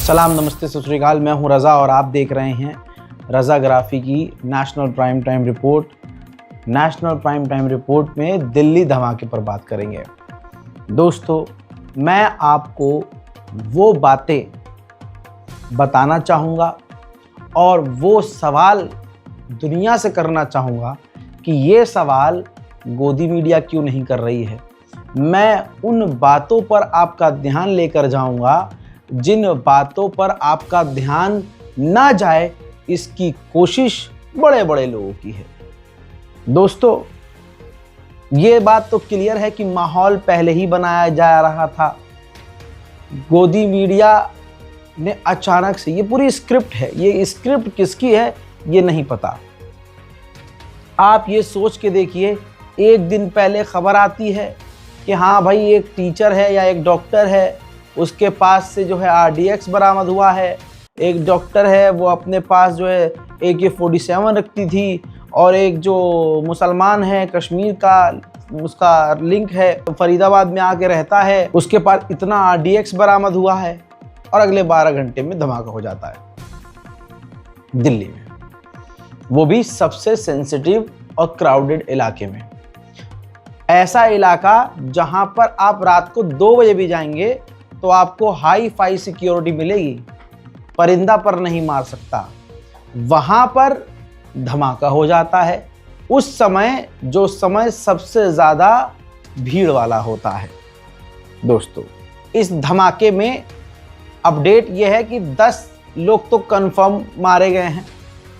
सलाम, नमस्ते, सत श्री अकाल। मैं हूं रज़ा और आप देख रहे हैं रज़ाग्राफी की national prime time report. National prime time report में दिल्ली धमाके पर बात करेंगे। दोस्तों, मैं आपको वो बातें बताना चाहूँगा और वो सवाल दुनिया से करना चाहूँगा कि ये सवाल गोदी मीडिया क्यों नहीं कर रही है। मैं उन बातों पर आपका ध्यान लेकर जाऊँगा जिन बातों पर आपका ध्यान ना जाए, इसकी कोशिश बड़े बड़े लोगों की है। दोस्तों, ये बात तो क्लियर है कि माहौल पहले ही बनाया जा रहा था। गोदी मीडिया ने अचानक से, ये पूरी स्क्रिप्ट है, ये स्क्रिप्ट किसकी है ये नहीं पता। आप ये सोच के देखिए, एक दिन पहले खबर आती है कि हाँ भाई, एक टीचर है या एक डॉक्टर है, उसके पास से जो है RDX बरामद हुआ है। एक डॉक्टर है, वो अपने पास जो है AK-47 रखती थी, और एक जो मुसलमान है, कश्मीर का उसका लिंक है, फरीदाबाद में आके रहता है, उसके पास इतना RDX बरामद हुआ है। और अगले 12 घंटे में धमाका हो जाता है दिल्ली में, वो भी सबसे सेंसिटिव और क्राउडेड इलाके में। ऐसा इलाका जहां पर आप रात को 2 बजे भी जाएंगे तो आपको हाई फाई सिक्योरिटी मिलेगी, परिंदा पर नहीं मार सकता। वहां पर धमाका हो जाता है उस समय जो समय सबसे ज़्यादा भीड़ वाला होता है। दोस्तों, इस धमाके में अपडेट यह है कि 10 लोग तो कंफर्म मारे गए हैं,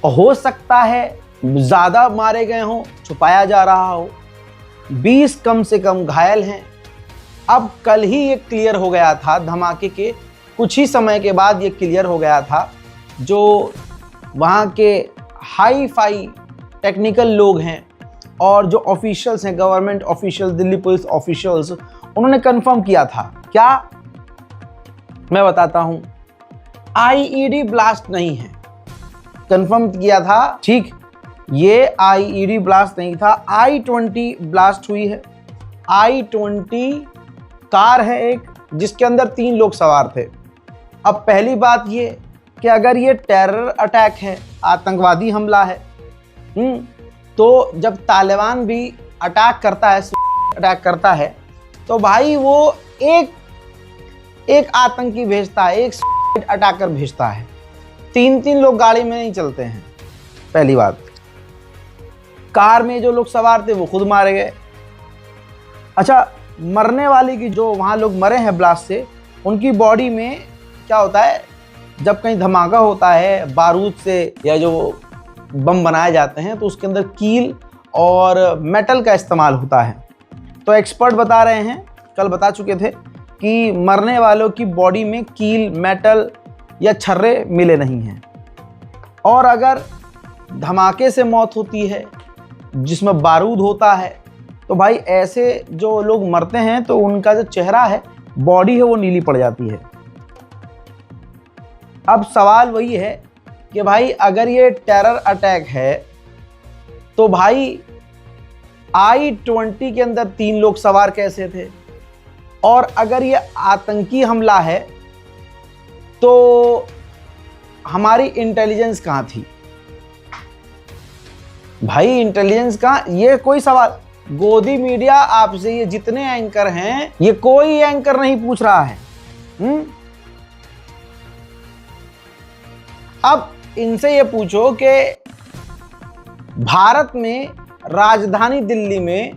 हो सकता है ज़्यादा मारे गए हों, छुपाया जा रहा हो। 20 कम से कम घायल हैं। अब कल ही ये क्लियर हो गया था, धमाके के कुछ ही समय के बाद ये क्लियर हो गया था। जो वहाँ के हाई फाई टेक्निकल लोग हैं और जो ऑफिशियल्स हैं, government official, Delhi police officials, उन्होंने कंफर्म किया था। क्या? मैं बताता हूँ। IED ब्लास्ट नहीं है, कंफर्म किया था। ठीक, ये IED ब्लास्ट नहीं था, I-20 ब्लास्ट हुई है। I-20 कार है एक, जिसके अंदर 3 लोग सवार थे। अब पहली बात ये कि अगर ये टेरर अटैक है, आतंकवादी हमला है, तो जब तालिबान भी अटैक करता है तो भाई वो एक आतंकी भेजता है, एक अटैकर भेजता है। 3-3 लोग गाड़ी में नहीं चलते हैं। पहली बात, कार में जो लोग सवार थे वो खुद मारे गए। अच्छा, मरने वाली की, जो वहाँ लोग मरे हैं ब्लास्ट से, उनकी बॉडी में क्या होता है, जब कहीं धमाका होता है बारूद से या जो बम बनाए जाते हैं तो उसके अंदर कील और मेटल का इस्तेमाल होता है। तो एक्सपर्ट बता रहे हैं, कल बता चुके थे, कि मरने वालों की बॉडी में कील, मेटल या छर्रे मिले नहीं हैं। और अगर धमाके से मौत होती है जिसमें बारूद होता है तो भाई ऐसे जो लोग मरते हैं तो उनका जो चेहरा है, बॉडी है, वो नीली पड़ जाती है। अब सवाल वही है कि भाई अगर ये टेरर अटैक है तो भाई I-20 के अंदर 3 लोग सवार कैसे थे? और अगर ये आतंकी हमला है तो हमारी इंटेलिजेंस कहाँ थी? भाई इंटेलिजेंस कहाँ? ये कोई सवाल, गोदी मीडिया आपसे, ये जितने एंकर हैं, ये कोई एंकर नहीं पूछ रहा है। अब इनसे ये पूछो कि भारत में राजधानी दिल्ली में,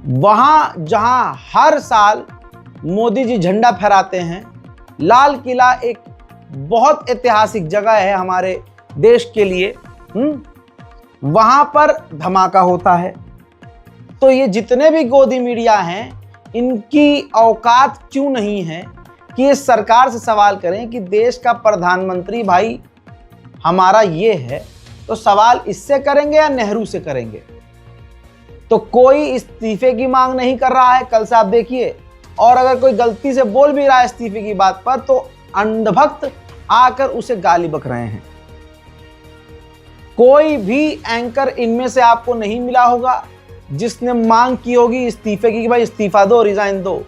वहां जहां हर साल मोदी जी झंडा फहराते हैं, लाल किला एक बहुत ऐतिहासिक जगह है हमारे देश के लिए, वहां पर धमाका होता है। तो ये जितने भी गोदी मीडिया हैं, इनकी औकात क्यों नहीं है कि ये सरकार से सवाल करें कि देश का प्रधानमंत्री भाई हमारा ये है, तो सवाल इससे करेंगे या नेहरू से करेंगे? तो कोई इस्तीफे की मांग नहीं कर रहा है, कल से आप देखिए। और अगर कोई गलती से बोल भी रहा है इस्तीफे की बात पर, तो अंधभक्त आकर उसे गाली बक रहे हैं। कोई भी एंकर इनमें से आपको नहीं मिला होगा जिसने मांग की होगी इस्तीफे की कि भाई इस्तीफा दो, रिजाइन दो।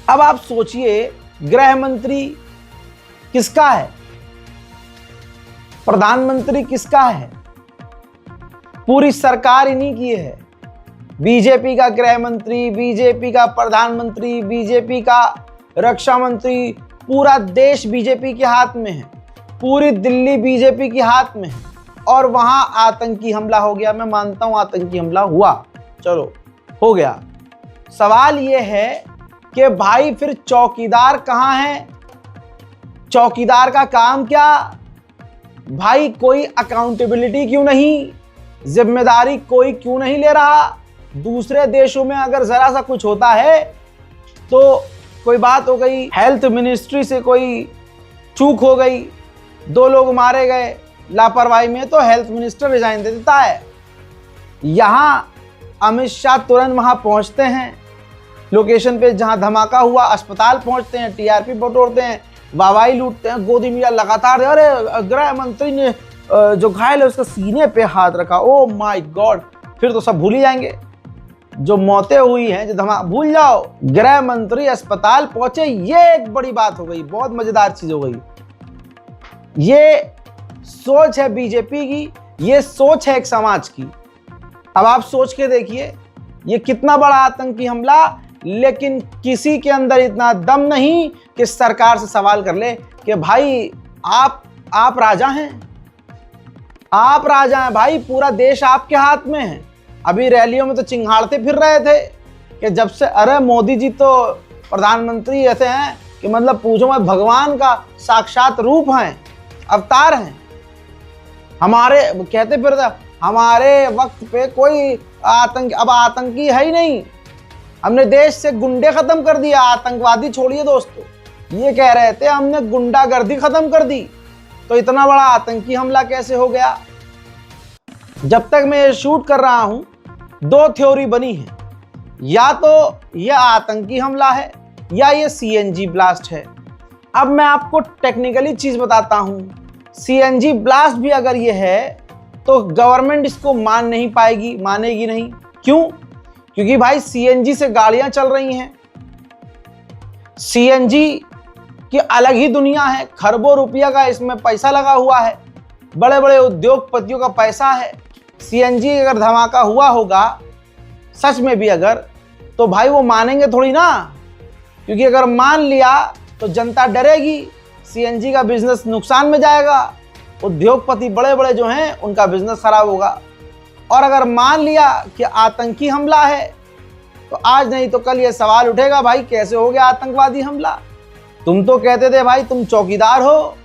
अब आप सोचिए गृह मंत्री किसका है? प्रधानमंत्री किसका है? पूरी सरकार इन्हीं की है। बीजेपी का गृह मंत्री, बीजेपी का प्रधानमंत्री, बीजेपी का रक्षा मंत्री, पूरा देश बीजेपी के हाथ में है, पूरी दिल्ली बीजेपी के हाथ में है। और वहां आतंकी हमला हो गया। मैं मानता हूं आतंकी हमला हुआ, चलो हो गया। सवाल यह है कि भाई फिर चौकीदार कहां है? चौकीदार का काम क्या? भाई कोई अकाउंटेबिलिटी क्यों नहीं? जिम्मेदारी कोई क्यों नहीं ले रहा? दूसरे देशों में अगर जरा सा कुछ होता है तो कोई बात हो गई, हेल्थ मिनिस्ट्री से कोई चूक हो गई, 2 लोग मारे गए लापरवाही में, तो हेल्थ मिनिस्टर रिजाइन दे देता है। यहां अमित शाह तुरंत वहां पहुंचते हैं, लोकेशन पे जहां धमाका हुआ, अस्पताल पहुंचते हैं, टीआरपी बटोरते हैं, वाहवाही लूटते हैं, गोदी मीडिया लगातार, अरे गृह मंत्री ने जो घायल है उसके सीने पे हाथ रखा, ओ माय गॉड। फिर तो सब भूल ही जाएंगे जो मौतें हुई हैं, जो धमाका, भूल जाओ। गृह मंत्री अस्पताल पहुंचे, ये एक बड़ी बात हो गई, बहुत मजेदार चीज हो गई। ये सोच है बीजेपी की, ये सोच है एक समाज की। अब आप सोच के देखिए, ये कितना बड़ा आतंकी हमला, लेकिन किसी के अंदर इतना दम नहीं कि सरकार से सवाल कर ले कि भाई आप राजा हैं, आप राजा हैं भाई, पूरा देश आपके हाथ में है। अभी रैलियों में तो चिंगाड़ते फिर रहे थे कि जब से, अरे मोदी जी तो प्रधानमंत्री ऐसे हैं कि मतलब पूछो मत, भगवान का साक्षात रूप हैं, अवतार हैं। हमारे कहते फिर हमारे वक्त पे कोई अब आतंकी है ही नहीं, हमने देश से गुंडे खत्म कर दिया, आतंकवादी छोड़िए दोस्तों, ये कह रहे थे हमने गुंडागर्दी खत्म कर दी। तो इतना बड़ा आतंकी हमला कैसे हो गया? जब तक मैं ये शूट कर रहा हूं 2 थ्योरी बनी है, या तो यह आतंकी हमला है या ये सीएनजी ब्लास्ट है। अब मैं आपको टेक्निकली चीज बताता हूं, सीएनजी ब्लास्ट भी अगर ये है तो गवर्नमेंट इसको मान नहीं पाएगी, मानेगी नहीं। क्यों? क्योंकि भाई सीएनजी से गाड़ियां चल रही हैं, सीएनजी की अलग ही दुनिया है, खरबों रुपया का इसमें पैसा लगा हुआ है, बड़े बड़े उद्योगपतियों का पैसा है। सीएनजी अगर धमाका हुआ होगा सच में भी अगर, तो भाई वो मानेंगे थोड़ी ना, क्योंकि अगर मान लिया तो जनता डरेगी, सीएनजी का बिजनेस नुकसान में जाएगा, उद्योगपति बड़े बड़े जो हैं उनका बिजनेस खराब होगा। और अगर मान लिया कि आतंकी हमला है तो आज नहीं तो कल ये सवाल उठेगा, भाई कैसे हो गया आतंकवादी हमला? तुम तो कहते थे भाई तुम चौकीदार हो,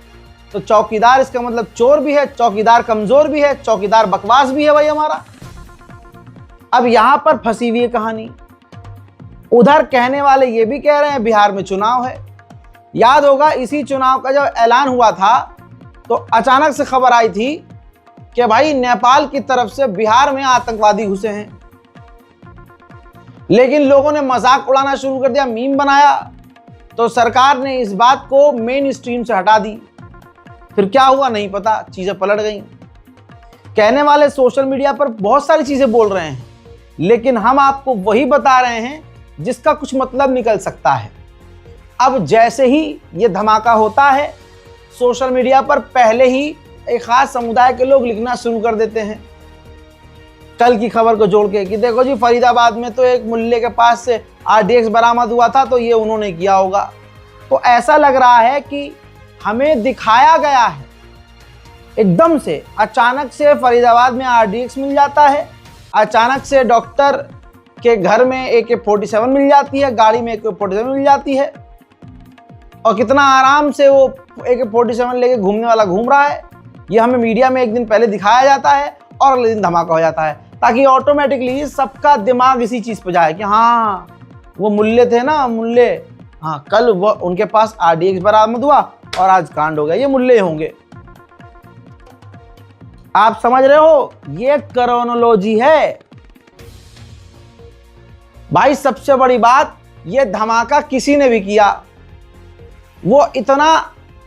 तो चौकीदार इसका मतलब चोर भी है, चौकीदार कमजोर भी है, चौकीदार बकवास भी है भाई हमारा। अब यहां पर फंसी हुई है कहानी। उधर कहने वाले ये भी कह रहे हैं बिहार में चुनाव है। याद होगा इसी चुनाव का जब ऐलान हुआ था तो अचानक से खबर आई थी कि भाई नेपाल की तरफ से बिहार में आतंकवादी घुसे हैं, लेकिन लोगों ने मजाक उड़ाना शुरू कर दिया, मीम बनाया, तो सरकार ने इस बात को मेन स्ट्रीम से हटा दी। फिर क्या हुआ नहीं पता, चीजें पलट गई। कहने वाले सोशल मीडिया पर बहुत सारी चीजें बोल रहे हैं, लेकिन हम आपको वही बता रहे हैं जिसका कुछ मतलब निकल सकता है। अब जैसे ही ये धमाका होता है, सोशल मीडिया पर पहले ही एक खास समुदाय के लोग लिखना शुरू कर देते हैं कल की खबर को जोड़ के कि देखो जी फरीदाबाद में तो एक मुल्ले के पास से आरडीएक्स बरामद हुआ था, तो ये उन्होंने किया होगा। तो ऐसा लग रहा है कि हमें दिखाया गया है, एकदम से अचानक से फरीदाबाद में आरडीएक्स मिल जाता है, अचानक से डॉक्टर के घर में AK-47 मिल जाती है, गाड़ी में AK-47 मिल जाती है, और कितना आराम से वो AK-47 लेके घूमने वाला घूम रहा है। ये हमें मीडिया में एक दिन पहले दिखाया जाता है और अगले दिन धमाका हो जाता है, ताकि ऑटोमेटिकली सबका दिमाग इसी चीज पे जाए कि हाँ वो मुल्ले थे ना, मुल्ले, हाँ कल वो उनके पास आरडीएक्स बरामद हुआ और आज कांड हो गया, ये मुल्ले होंगे। आप समझ रहे हो, ये क्रोनोलॉजी है भाई। सबसे बड़ी बात, ये धमाका किसी ने भी किया, वो इतना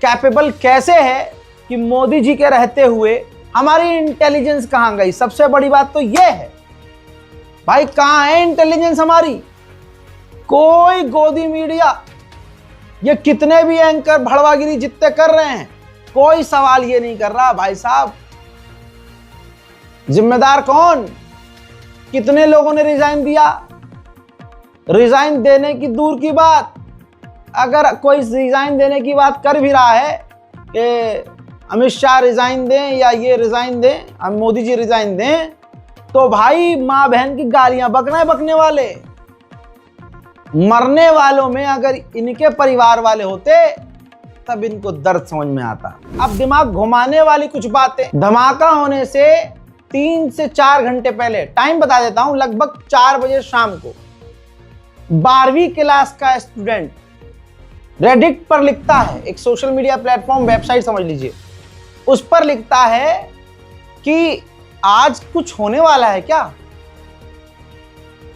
कैपेबल कैसे है कि मोदी जी के रहते हुए हमारी इंटेलिजेंस कहां गई? सबसे बड़ी बात तो ये है भाई, कहां है इंटेलिजेंस हमारी? कोई गोदी मीडिया ये कितने भी एंकर भड़वागिरी जितने कर रहे हैं, कोई सवाल ये नहीं कर रहा भाई साहब जिम्मेदार कौन। कितने लोगों ने रिजाइन दिया। रिजाइन देने की दूर की बात, अगर कोई रिजाइन देने की बात कर भी रहा है कि अमित शाह रिजाइन दें या ये रिजाइन दें, हम मोदी जी रिजाइन दें, तो भाई माँ बहन की गालियां बकने वाले। मरने वालों में अगर इनके परिवार वाले होते तब इनको दर्द समझ में आता। अब दिमाग घुमाने वाली कुछ बातें। धमाका होने से 3 से 4 घंटे पहले, टाइम बता देता हूं, लगभग 4 बजे शाम को 12वीं क्लास का स्टूडेंट रेडिट पर लिखता है, एक सोशल मीडिया प्लेटफॉर्म वेबसाइट समझ लीजिए, उस पर लिखता है कि आज कुछ होने वाला है क्या।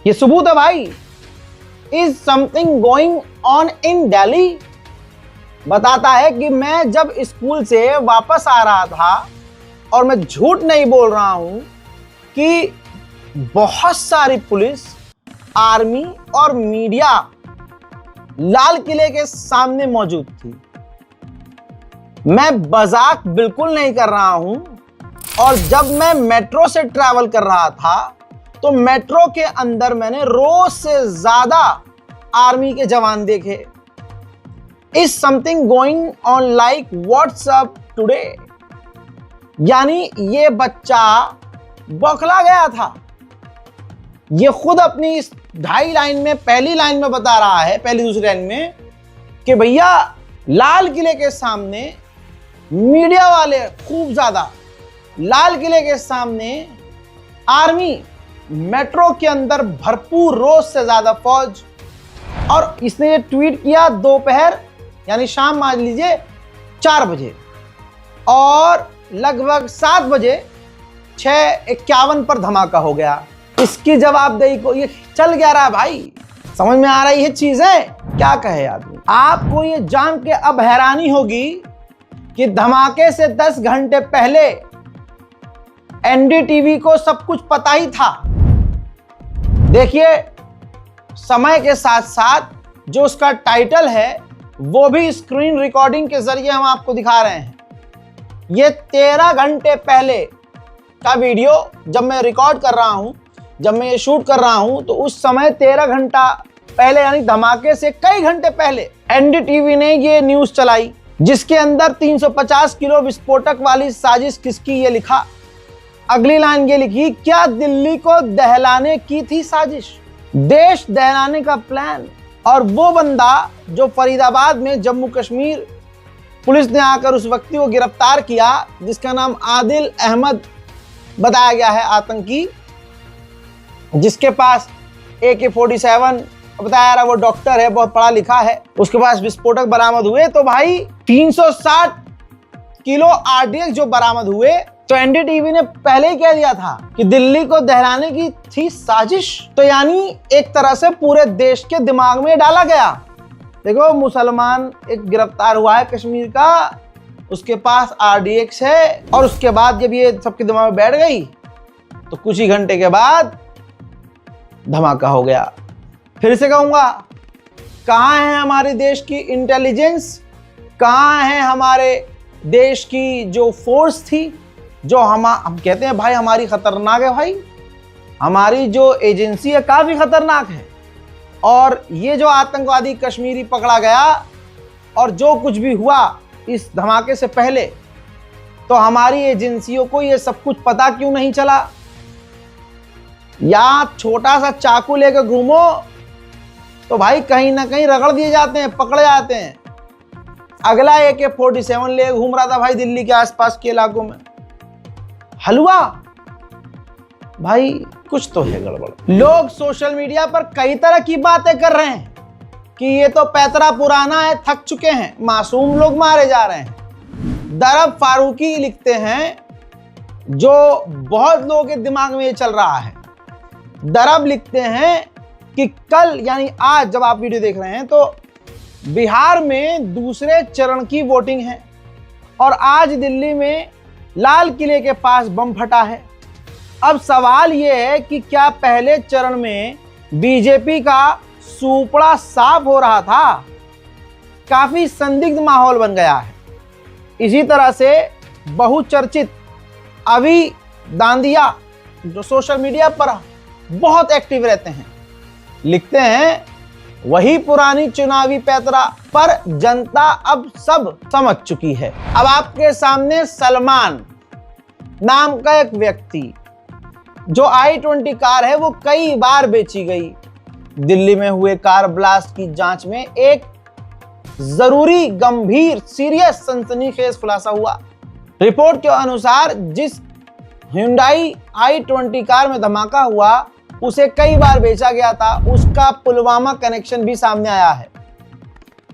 ये सबूत है भाई। Is something going on in Delhi. बताता है कि मैं जब स्कूल से वापस आ रहा था, और मैं झूठ नहीं बोल रहा हूं, कि बहुत सारी पुलिस, आर्मी और मीडिया लाल किले के सामने मौजूद थी। मैं मजाक बिल्कुल नहीं कर रहा हूं। और जब मैं मेट्रो से ट्रैवल कर रहा था तो मेट्रो के अंदर मैंने रोज से ज्यादा आर्मी के जवान देखे। Is something going on like WhatsApp today. यानी ये बच्चा बौखला गया था। ये खुद अपनी इस 2.5 लाइन में, पहली लाइन में बता रहा है, पहली दूसरी लाइन में, कि भैया लाल किले के सामने मीडिया वाले खूब ज्यादा, लाल किले के सामने आर्मी, मेट्रो के अंदर भरपूर, रोज से ज्यादा फौज। और इसने ये ट्वीट किया दोपहर यानी शाम मान लीजिए 4 बजे, और लगभग 7 बजे 6:51 पर धमाका हो गया। इसकी जवाबदेही को ये चल गया रहा भाई। समझ में आ रही है चीजें, क्या कहे आदमी। आपको ये जान के अब हैरानी होगी कि धमाके से 10 घंटे पहले एनडीटीवी को सब कुछ पता ही था। देखिए, समय के साथ साथ जो उसका टाइटल है वो भी स्क्रीन रिकॉर्डिंग के जरिए हम आपको दिखा रहे हैं। ये 13 घंटे पहले का वीडियो जब मैं रिकॉर्ड कर रहा हूं, जब मैं ये शूट कर रहा हूं, तो उस समय 13 घंटा पहले यानी धमाके से कई घंटे पहले एनडीटीवी ने ये न्यूज चलाई, जिसके अंदर 350 किलो विस्फोटक वाली साजिश किसकी, ये लिखा। अगली लाइन ये लिखी, क्या दिल्ली को दहलाने की थी साजिश, देश दहलाने का प्लान। और वो बंदा जो फरीदाबाद में जम्मू कश्मीर पुलिस ने आकर उस व्यक्ति को गिरफ्तार किया, जिसका नाम आदिल अहमद बताया गया है, आतंकी, जिसके पास AK-47 बताया रहा, वो डॉक्टर है, बहुत पढ़ा लिखा है, उसके पास विस्फोटक बरामद हुए। तो भाई 360 किलो RDX जो बरामद हुए, तो एनडीटीवी ने पहले ही कह दिया था कि दिल्ली को दहलाने की थी साजिश। तो यानी एक तरह से पूरे देश के दिमाग में डाला गया। देखो, मुसलमान एक गिरफ्तार हुआ है कश्मीर का, उसके पास RDX है, और उसके बाद जब ये सबके दिमाग में बैठ गई तो कुछ ही घंटे के बाद धमाका हो गया। फिर से कहूंगा, कहाँ है हमारे देश की इंटेलिजेंस, कहाँ है हमारे देश की जो फोर्स थी, जो हम कहते हैं भाई हमारी खतरनाक है। भाई हमारी जो एजेंसी है काफी खतरनाक है। और ये जो आतंकवादी कश्मीरी पकड़ा गया और जो कुछ भी हुआ इस धमाके से पहले, तो हमारी एजेंसियों को ये सब कुछ पता क्यों नहीं चला। या छोटा सा चाकू लेकर घूमो तो भाई कहीं ना कहीं रगड़ दिए जाते हैं, पकड़े जाते हैं। अगला AK-47 ले घूम रहा था भाई दिल्ली के आसपास के इलाकों में। हलवा भाई, कुछ तो है गड़बड़। लोग सोशल मीडिया पर कई तरह की बातें कर रहे हैं कि ये तो पैतरा पुराना है, थक चुके हैं, मासूम लोग मारे जा रहे हैं। दरब फारूकी लिखते हैं, जो बहुत लोगों के दिमाग में ये चल रहा है। दरब लिखते हैं कि कल यानी आज जब आप वीडियो देख रहे हैं तो बिहार में दूसरे चरण की वोटिंग है, और आज दिल्ली में लाल किले के पास बम फटा है। अब सवाल यह है कि क्या पहले चरण में बीजेपी का सुपड़ा साफ हो रहा था, काफी संदिग्ध माहौल बन गया है। इसी तरह से बहुचर्चित अभी दांदिया जो सोशल मीडिया पर बहुत एक्टिव रहते हैं, लिखते हैं वही पुरानी चुनावी पैतरा, पर जनता अब सब समझ चुकी है। अब आपके सामने सलमान नाम का एक व्यक्ति, जो i20 कार है वो कई बार बेची गई। दिल्ली में हुए कार ब्लास्ट की जांच में एक जरूरी गंभीर सीरियस सनसनीखेज खुलासा हुआ। रिपोर्ट के अनुसार जिस Hyundai i20 कार में धमाका हुआ उसे कई बार बेचा गया था, उसका पुलवामा कनेक्शन भी सामने आया है।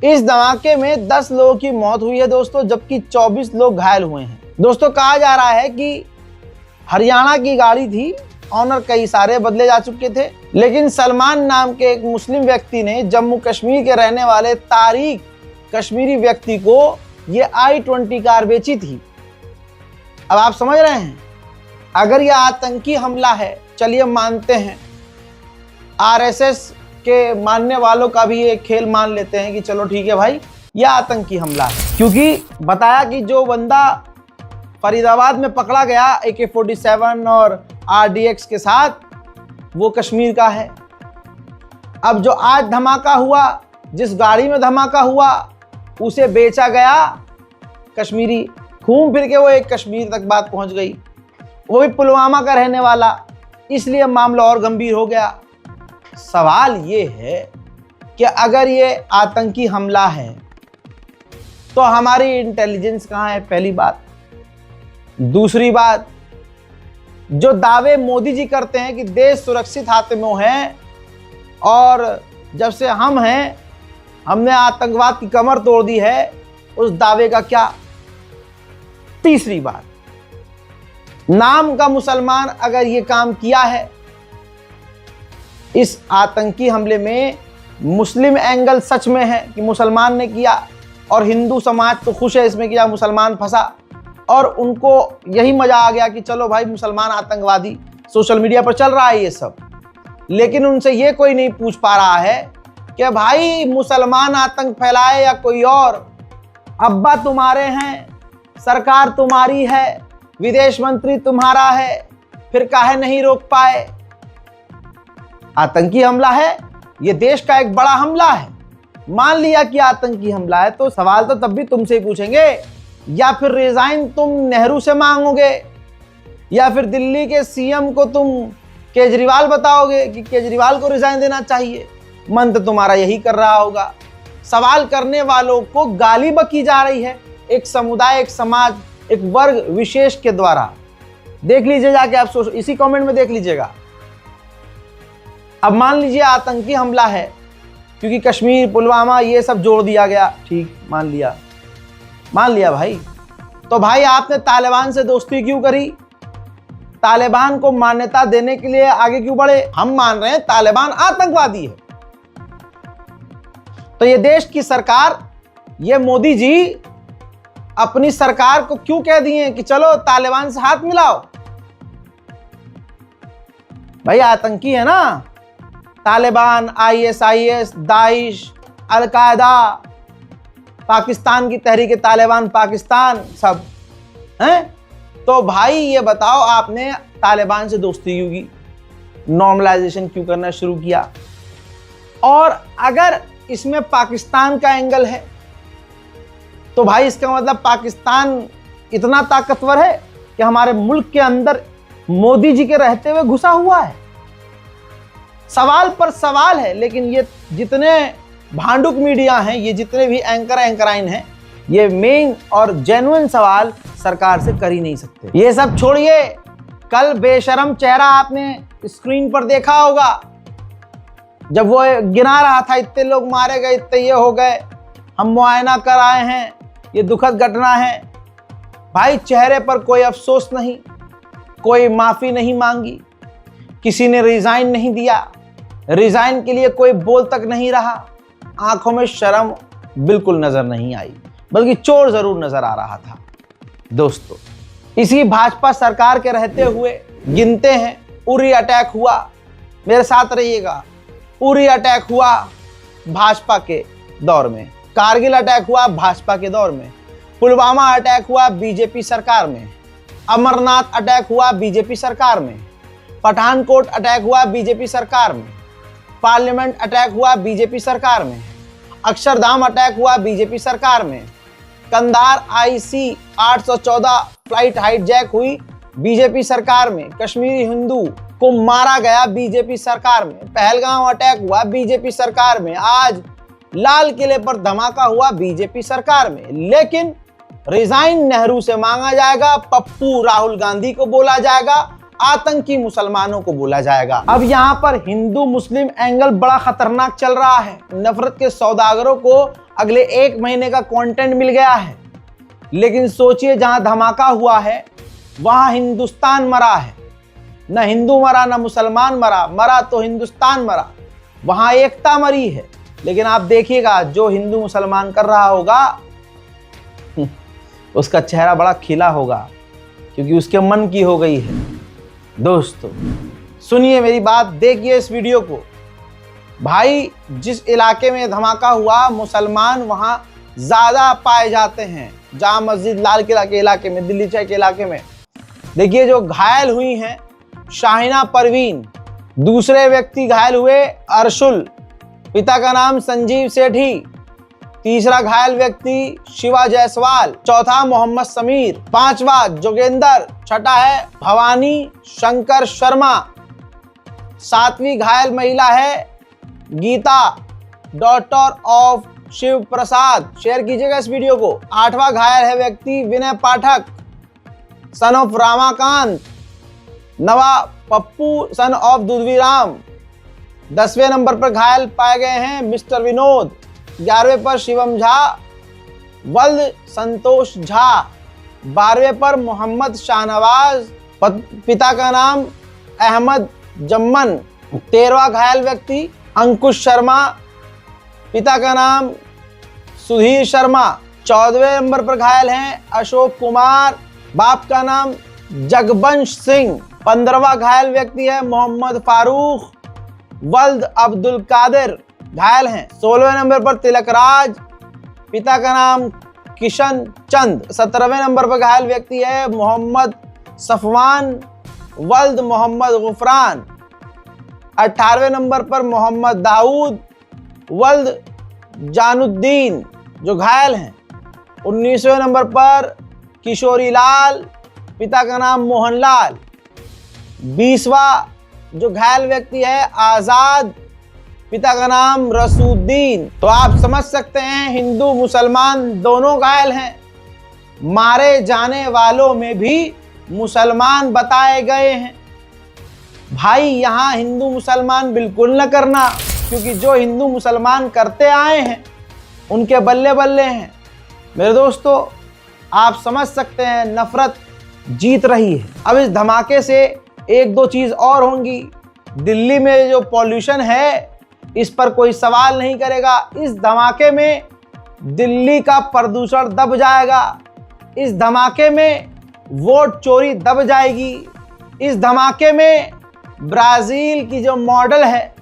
इस धमाके में 10 लोगों की मौत हुई है दोस्तों, जबकि 24 लोग घायल हुए हैं। दोस्तों कहा जा रहा है कि हरियाणा की गाड़ी थी, ऑनर कई सारे बदले जा चुके थे, लेकिन सलमान नाम के एक मुस्लिम व्यक्ति ने जम्मू कश्मीर के रहने वाले तारिक कश्मीरी व्यक्ति को ये i20 कार बेची थी। अब आप समझ रहे हैं, अगर यह आतंकी हमला है, चलिए मानते हैं, आरएसएस के मानने वालों का भी एक खेल मान लेते हैं कि चलो ठीक है भाई यह आतंकी हमला है, क्योंकि बताया कि जो बंदा फरीदाबाद में पकड़ा गया AK-47 और RDX के साथ वो कश्मीर का है। अब जो आज धमाका हुआ, जिस गाड़ी में धमाका हुआ उसे बेचा गया कश्मीरी, घूम फिर के वो एक कश्मीर तक बात पहुंच गई, वो भी पुलवामा का रहने वाला, इसलिए मामला और गंभीर हो गया। सवाल ये है कि अगर ये आतंकी हमला है तो हमारी इंटेलिजेंस कहाँ है, पहली बात। दूसरी बात, जो दावे मोदी जी करते हैं कि देश सुरक्षित हाथ में है और जब से हम हैं हमने आतंकवाद की कमर तोड़ दी है, उस दावे का क्या। तीसरी बात, नाम का मुसलमान अगर ये काम किया है, इस आतंकी हमले में मुस्लिम एंगल सच में है कि मुसलमान ने किया, और हिंदू समाज तो खुश है इसमें कि मुसलमान फंसा और उनको यही मजा आ गया कि चलो भाई मुसलमान आतंकवादी, सोशल मीडिया पर चल रहा है ये सब। लेकिन उनसे ये कोई नहीं पूछ पा रहा है कि भाई मुसलमान आतंक फैलाए या कोई और, अब्बा तुम्हारे हैं, सरकार तुम्हारी है, विदेश मंत्री तुम्हारा है, फिर काहे नहीं रोक पाए। आतंकी हमला है, ये देश का एक बड़ा हमला है। मान लिया कि आतंकी हमला है तो सवाल तो तब भी तुमसे ही पूछेंगे, या फिर रिजाइन तुम नेहरू से मांगोगे, या फिर दिल्ली के सीएम को तुम केजरीवाल बताओगे कि केजरीवाल को रिजाइन देना चाहिए। मन तो तुम्हारा यही कर रहा होगा। सवाल करने वालों को गाली बकी जा रही है, एक समुदाय, एक समाज, एक वर्ग विशेष के द्वारा। देख लीजिए जाके आप इसी कमेंट में देख लीजिएगा। अब मान लीजिए आतंकी हमला है क्योंकि कश्मीर, पुलवामा ये सब जोड़ दिया गया, ठीक मान लिया भाई, तो भाई आपने तालिबान से दोस्ती क्यों करी? तालिबान को मान्यता देने के लिए आगे क्यों बढ़े? हम मान रहे हैं तालिबान आतंकवादी है। तो ये देश की सरकार, ये मोदी जी अपनी सरकार को क्यों कह दिए कि चलो तालिबान से हाथ मिलाओ? भाई आतंकी है ना Taliban, ISIS, Daesh, al Qaeda, Pakistan की तहरीक तालिबान पाकिस्तान, सब हैं। तो भाई ये बताओ आपने तालिबान से दोस्ती क्यों की, नॉर्मलाइजेशन क्यों करना शुरू किया? और अगर इसमें पाकिस्तान का एंगल है तो भाई इसका मतलब पाकिस्तान इतना ताकतवर है कि हमारे मुल्क के अंदर मोदी जी के रहते हुए घुसा हुआ है। सवाल पर सवाल है, लेकिन ये जितने भांडुक मीडिया हैं, ये जितने भी एंकराइन हैं, ये मेन और जेन्युइन सवाल सरकार से कर ही नहीं सकते। ये सब छोड़िए, कल बेशरम चेहरा आपने स्क्रीन पर देखा होगा जब वो गिना रहा था इतने लोग मारे गए, इतने ये हो गए, हम मुआयना कर आए हैं, ये दुखद घटना है। भाई चेहरे पर कोई अफसोस नहीं, कोई माफी नहीं मांगी, किसी ने रिजाइन नहीं दिया, रिजाइन के लिए कोई बोल तक नहीं रहा, आंखों में शर्म बिल्कुल नजर नहीं आई, बल्कि चोर जरूर नजर आ रहा था। दोस्तों इसी भाजपा सरकार के रहते हुए गिनते हैं उरी अटैक हुआ, मेरे साथ रहिएगा, उरी अटैक हुआ भाजपा के दौर में। कारगिल अटैक हुआ भाजपा के दौर में, पुलवामा अटैक हुआ बीजेपी सरकार में, अमरनाथ अटैक हुआ बीजेपी सरकार में, पठानकोट अटैक हुआ बीजेपी सरकार में, पार्लियामेंट अटैक हुआ बीजेपी सरकार में, अक्षरधाम अटैक हुआ बीजेपी सरकार में, कंधार IC 814 फ्लाइट हाईजैक हुई बीजेपी सरकार में, कश्मीरी हिंदू को मारा गया बीजेपी सरकार में, पहलगाम अटैक हुआ बीजेपी सरकार में, आज लाल किले पर धमाका हुआ बीजेपी सरकार में। लेकिन रिजाइन नेहरू से मांगा जाएगा, पप्पू राहुल गांधी को बोला जाएगा, आतंकी मुसलमानों को बोला जाएगा। अब यहाँ पर हिंदू मुस्लिम एंगल बड़ा खतरनाक चल रहा है। नफरत के सौदागरों को अगले 1 महीने का कंटेंट मिल गया है। लेकिन सोचिए, जहां धमाका हुआ है वहां हिंदुस्तान मरा है। न हिंदू मरा न मुसलमान मरा, मरा तो हिंदुस्तान मरा। वहां एकता मरी है। लेकिन आप देखिएगा, जो हिंदू मुसलमान कर रहा होगा उसका चेहरा बड़ा खिला होगा, क्योंकि उसके मन की हो गई है। दोस्तों सुनिए मेरी बात, देखिए इस वीडियो को। भाई, जिस इलाके में धमाका हुआ, मुसलमान वहां ज्यादा पाए जाते हैं। जामा मस्जिद लाल किला के इलाके में, दिल्ली चौक के इलाके में। देखिए, जो घायल हुई हैं शाहिना परवीन, दूसरे व्यक्ति घायल हुए अर्शुल, पिता का नाम संजीव सेठी, तीसरा घायल व्यक्ति शिवा जायसवाल, चौथा मोहम्मद समीर, पांचवा जोगेंद्र, छठा है भवानी शंकर शर्मा, सातवीं घायल महिला है Gita, daughter of Shiv Prasad. Share कीजिएगा इस वीडियो को। आठवां घायल है व्यक्ति विनय पाठक, सन ऑफ रामाकांत, नवा पप्पू सन ऑफ दुधवीराम। 10वें नंबर पर घायल पाए गए हैं मिस्टर विनोद, 11वें पर शिवम झा, वल्द संतोष झा, 12वें पर मोहम्मद शाहनवाज, पिता का नाम अहमद जम्मन, 13वां घायल व्यक्ति अंकुश शर्मा, पिता का नाम सुधीर शर्मा, 14वें नंबर पर घायल हैं अशोक कुमार, बाप का नाम जगबंश सिंह, 15वां घायल व्यक्ति है मोहम्मद फारूक, वल्द अब्दुल कादिर घायल हैं। 16वें नंबर पर तिलक राज, पिता का नाम किशन चंद, 17वें नंबर पर घायल व्यक्ति है मोहम्मद सफवान, वल्द मोहम्मद गुफरान, 18वें नंबर पर मोहम्मद दाऊद, वल्द जानुद्दीन जो घायल हैं। 19वें नंबर पर किशोरी लाल, पिता का नाम मोहनलाल, 20वां जो घायल व्यक्ति है आजाद, पिता का नाम रसूद्दीन। तो आप समझ सकते हैं, हिंदू मुसलमान दोनों घायल हैं। मारे जाने वालों में भी मुसलमान बताए गए हैं। भाई, यहाँ हिंदू मुसलमान बिल्कुल न करना, क्योंकि जो हिंदू मुसलमान करते आए हैं उनके बल्ले बल्ले हैं। मेरे दोस्तों, आप समझ सकते हैं नफरत जीत रही है। अब इस धमाके से 1-2 चीज़ और होंगी। दिल्ली में जो पॉल्यूशन है, इस पर कोई सवाल नहीं करेगा। इस धमाके में दिल्ली का प्रदूषण दब जाएगा। इस धमाके में वोट चोरी दब जाएगी। इस धमाके में ब्राज़ील की जो मॉडल है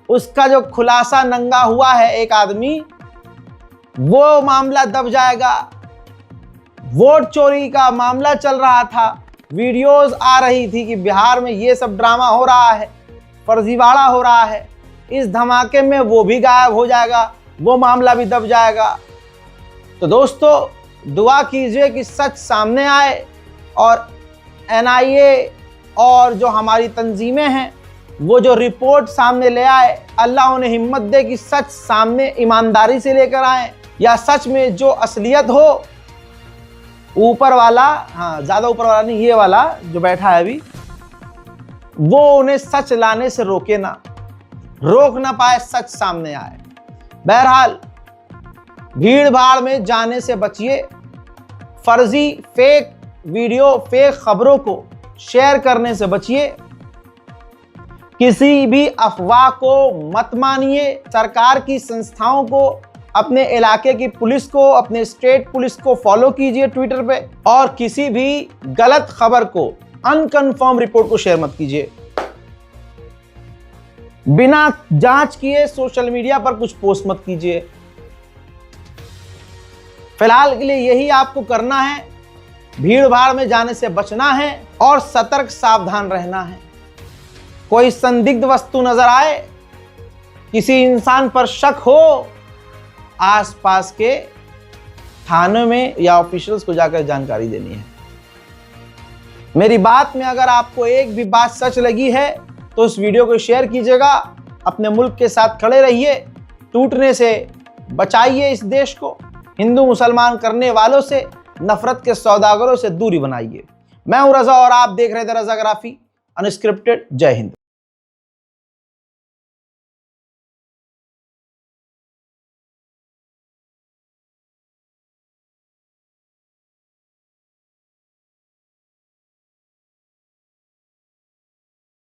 उसका जो खुलासा नंगा हुआ है एक आदमी, वो मामला दब जाएगा। वोट चोरी का मामला चल रहा था, वीडियोस आ रही थी कि बिहार में ये सब ड्रामा हो रहा है, फर्जीवाड़ा हो रहा है। इस धमाके में वो भी गायब हो जाएगा, वो मामला भी दब जाएगा। तो दोस्तों, दुआ कीजिए कि सच सामने आए और NIA और जो हमारी तंजीमें हैं वो जो रिपोर्ट सामने ले आए, अल्लाह उन्हें हिम्मत दे कि सच सामने ईमानदारी से लेकर आए, या सच में जो असलियत हो, ऊपर वाला, हाँ ज़्यादा ऊपर वाला नहीं, ये वाला जो बैठा है अभी, वो उन्हें सच लाने से रोके ना, रोक ना पाए, सच सामने आए। बहरहाल, भीड़ भाड़ में जाने से बचिए। फर्जी फेक वीडियो, फेक खबरों को शेयर करने से बचिए। किसी भी अफवाह को मत मानिए। सरकार की संस्थाओं को, अपने इलाके की पुलिस को, अपने स्टेट पुलिस को फॉलो कीजिए ट्विटर पे, और किसी भी गलत खबर को, अनकन्फर्म रिपोर्ट को शेयर मत कीजिए। बिना जांच किए सोशल मीडिया पर कुछ पोस्ट मत कीजिए। फिलहाल के लिए यही आपको करना है, भीड़ भाड़ में जाने से बचना है और सतर्क सावधान रहना है। कोई संदिग्ध वस्तु नजर आए, किसी इंसान पर शक हो, आसपास के थाने में या ऑफिशियल्स को जाकर जानकारी देनी है। मेरी बात में अगर आपको एक भी बात सच लगी है तो इस वीडियो को शेयर कीजिएगा। अपने मुल्क के साथ खड़े रहिए, टूटने से बचाइए इस देश को, हिंदू मुसलमान करने वालों से, नफरत के सौदागरों से दूरी बनाइए। मैं हूं रजा और आप देख रहे थे रजाग्राफी अनस्क्रिप्टेड। जय हिंद।